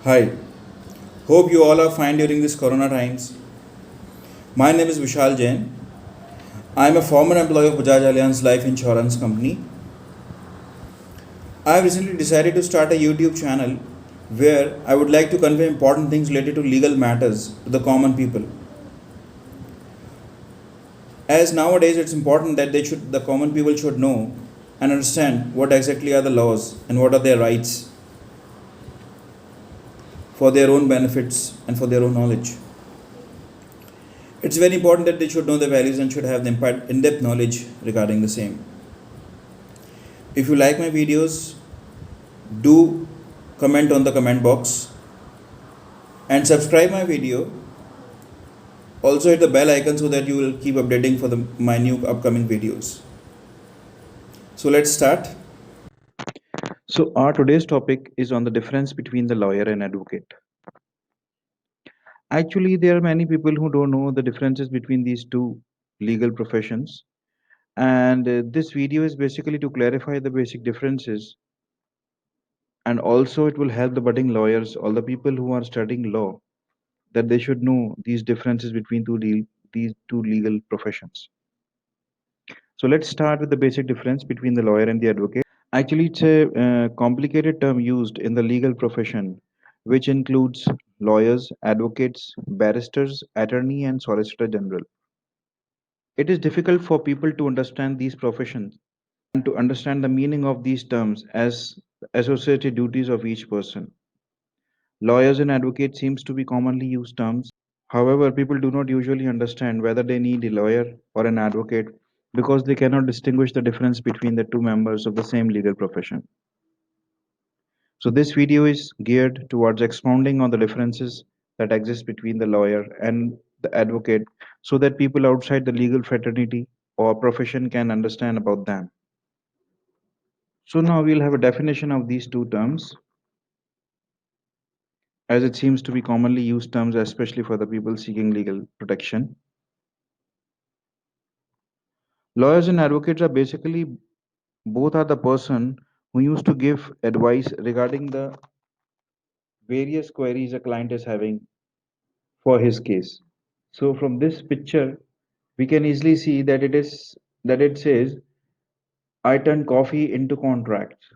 Hi, hope you all are fine during these corona times. My name is Vishal Jain. I am a former employee of Bajaj Allianz Life Insurance Company. I have recently decided to start a YouTube channel where I would like to convey important things related to legal matters to the common people. As nowadays it's important that the common people should know and understand what exactly are the laws and what are their rights for their own benefits and for their own knowledge. It's very important that they should know the values and should have the in-depth knowledge regarding the same. If you like my videos, do comment on the comment box and subscribe my video. Also hit the bell icon so that you will keep updating for my new upcoming videos. So let's start. So our today's topic is on the difference between the lawyer and advocate. Actually, there are many people who don't know the differences between these two legal professions. And this video is basically to clarify the basic differences, and also it will help the budding lawyers, all the people who are studying law, that they should know these differences between these two legal professions. So let's start with the basic difference between the lawyer and the advocate. Actually, it's a complicated term used in the legal profession, which includes lawyers, advocates, barristers, attorney, and solicitor general. It is difficult for people to understand these professions and to understand the meaning of these terms as associated duties of each person. Lawyers and advocates seems to be commonly used terms. However, people do not usually understand whether they need a lawyer or an advocate because they cannot distinguish the difference between the two members of the same legal profession. So this video is geared towards expounding on the differences that exist between the lawyer and the advocate so that people outside the legal fraternity or profession can understand about them. So now we'll have a definition of these two terms, as it seems to be commonly used terms, especially for the people seeking legal protection. Lawyers and advocates are basically both are the person who used to give advice regarding the various queries a client is having for his case. So from this picture, we can easily see that it says I turn coffee into contracts.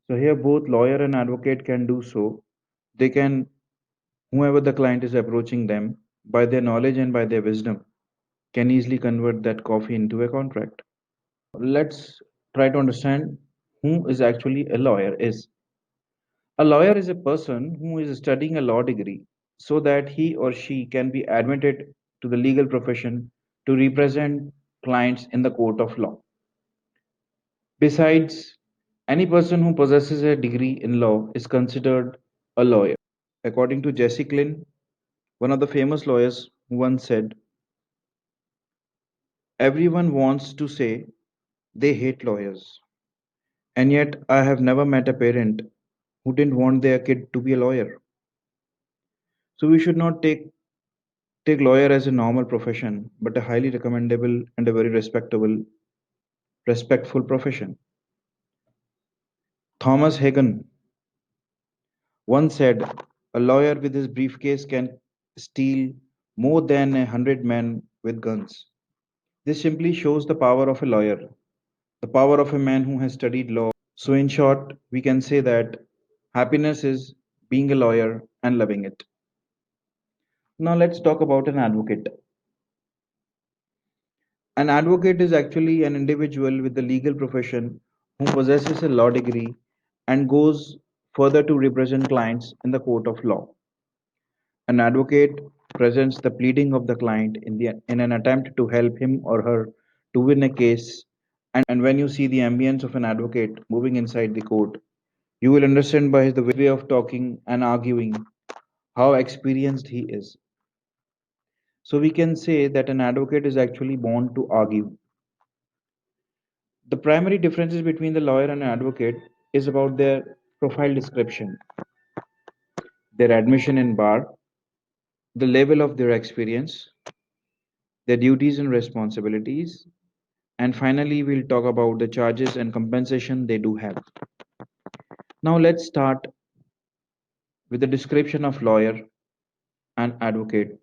So here both lawyer and advocate can do so. They can, whoever the client is approaching them, by their knowledge and by their wisdom, can easily convert that coffee into a contract. Let's try to understand who is actually a lawyer is. A lawyer is a person who is studying a law degree so that he or she can be admitted to the legal profession to represent clients in the court of law. Besides, any person who possesses a degree in law is considered a lawyer. According to Jesse Glynn, one of the famous lawyers, who once said, everyone wants to say they hate lawyers, and yet I have never met a parent who didn't want their kid to be a lawyer. So we should not take lawyer as a normal profession, but a highly recommendable and a very respectful profession. Thomas Hagen once said, a lawyer with his briefcase can steal more than 100 men with guns. This simply shows the power of a lawyer, the power of a man who has studied law. So, in short, we can say that happiness is being a lawyer and loving it. Now, let's talk about an advocate. An advocate is actually an individual with the legal profession who possesses a law degree and goes further to represent clients in the court of law. An advocate presents the pleading of the client in an attempt to help him or her to win a case. And when you see the ambience of an advocate moving inside the court, you will understand by the way of talking and arguing how experienced he is. So we can say that an advocate is actually born to argue. The primary differences between the lawyer and advocate is about their profile description, their admission in bar, the level of their experience, their duties and responsibilities, and finally we'll talk about the charges and compensation they do have. Now let's start with the description of lawyer and advocate.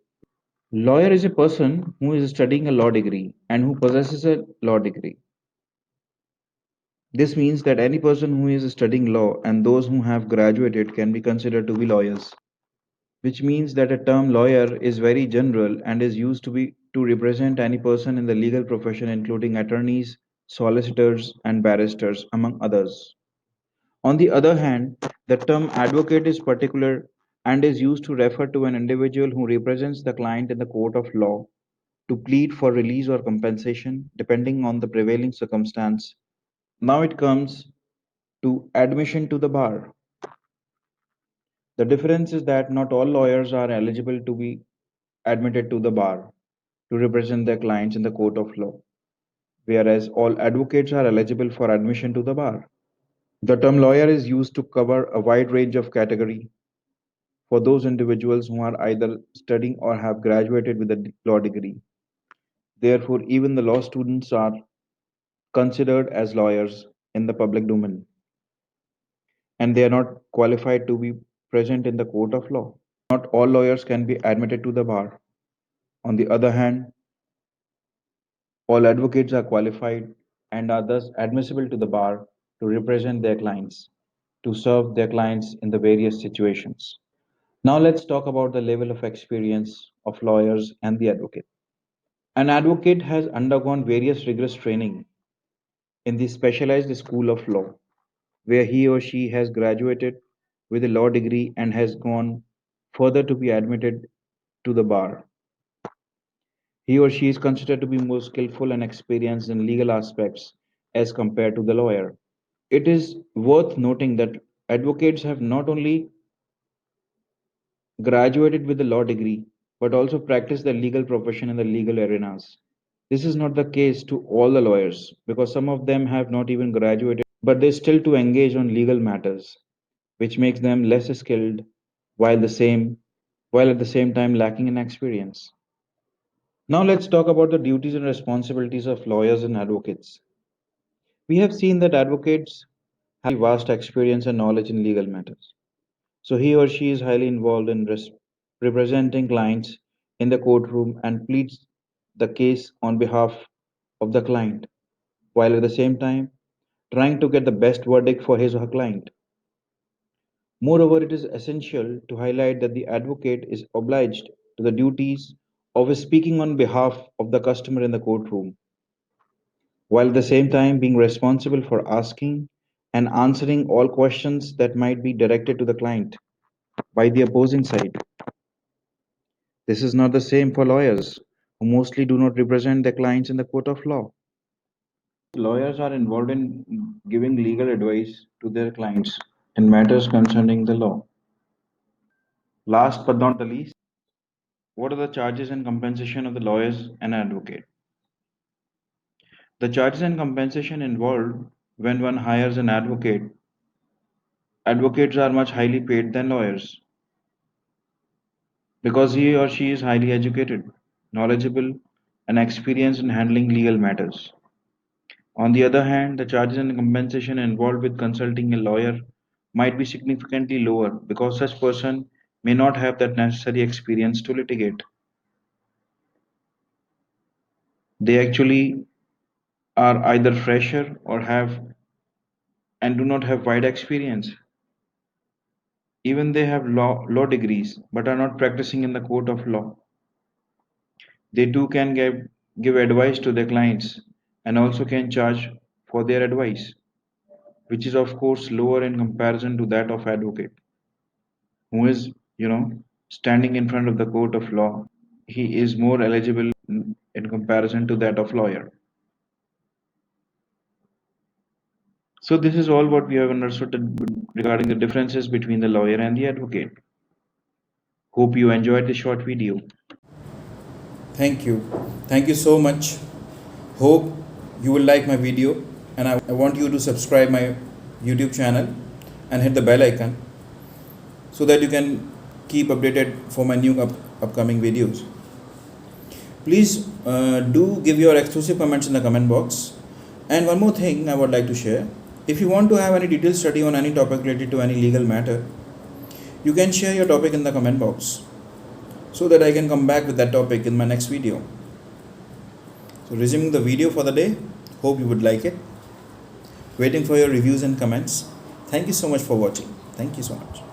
Lawyer is a person who is studying a law degree and who possesses a law degree. This means that any person who is studying law and those who have graduated can be considered to be lawyers, which means that a term lawyer is very general and is used to represent any person in the legal profession including attorneys, solicitors and barristers among others. On the other hand, the term advocate is particular and is used to refer to an individual who represents the client in the court of law to plead for release or compensation depending on the prevailing circumstance. Now it comes to admission to the bar. The difference is that not all lawyers are eligible to be admitted to the bar to represent their clients in the court of law, whereas all advocates are eligible for admission to the bar. The term lawyer is used to cover a wide range of category for those individuals who are either studying or have graduated with a law degree. Therefore, even the law students are considered as lawyers in the public domain, and they are not qualified to be present in the court of law. Not all lawyers can be admitted to the bar. On the other hand, all advocates are qualified and are thus admissible to the bar to represent their clients, to serve their clients in the various situations. Now let's talk about the level of experience of lawyers and the advocate. An advocate has undergone various rigorous training in the specialized school of law, where he or she has graduated with a law degree and has gone further to be admitted to the bar. He or she is considered to be more skillful and experienced in legal aspects as compared to the lawyer. It is worth noting that advocates have not only graduated with a law degree but also practiced the legal profession in the legal arenas. This is not the case to all the lawyers because some of them have not even graduated but they still to engage on legal matters, which makes them less skilled while the same while at the same time lacking in experience. Now let's talk about the duties and responsibilities of lawyers and advocates. We have seen that advocates have vast experience and knowledge in legal matters. So he or she is highly involved in representing clients in the courtroom and pleads the case on behalf of the client, while at the same time trying to get the best verdict for his or her client. Moreover, it is essential to highlight that the advocate is obliged to the duties of speaking on behalf of the customer in the courtroom, while at the same time being responsible for asking and answering all questions that might be directed to the client by the opposing side. This is not the same for lawyers, who mostly do not represent their clients in the court of law. Lawyers are involved in giving legal advice to their clients in matters concerning the law. Last but not the least, what are the charges and compensation of the lawyers and advocate? The charges and compensation involved when one hires an advocate. Advocates are much highly paid than lawyers because he or she is highly educated, knowledgeable, and experienced in handling legal matters. On the other hand, the charges and compensation involved with consulting a lawyer might be significantly lower because such person may not have that necessary experience to litigate. They actually are either fresher or have and do not have wide experience. Even they have law degrees but are not practicing in the court of law. They too can give advice to their clients and also can charge for their advice, which is of course lower in comparison to that of advocate, who is, standing in front of the court of law. He is more eligible in comparison to that of lawyer. So this is all what we have understood regarding the differences between the lawyer and the advocate. Hope you enjoyed this short video. Thank you. Thank you so much. Hope you will like my video, and I want you to subscribe my YouTube channel and hit the bell icon so that you can keep updated for my new upcoming videos. Please do give your exclusive comments in the comment box. And one more thing I would like to share. If you want to have any detailed study on any topic related to any legal matter, You can share your topic in the comment box so that I can come back with that topic in my next video. So, resuming the video for the day, hope you would like it. Waiting for your reviews and comments. Thank you so much for watching. Thank you so much.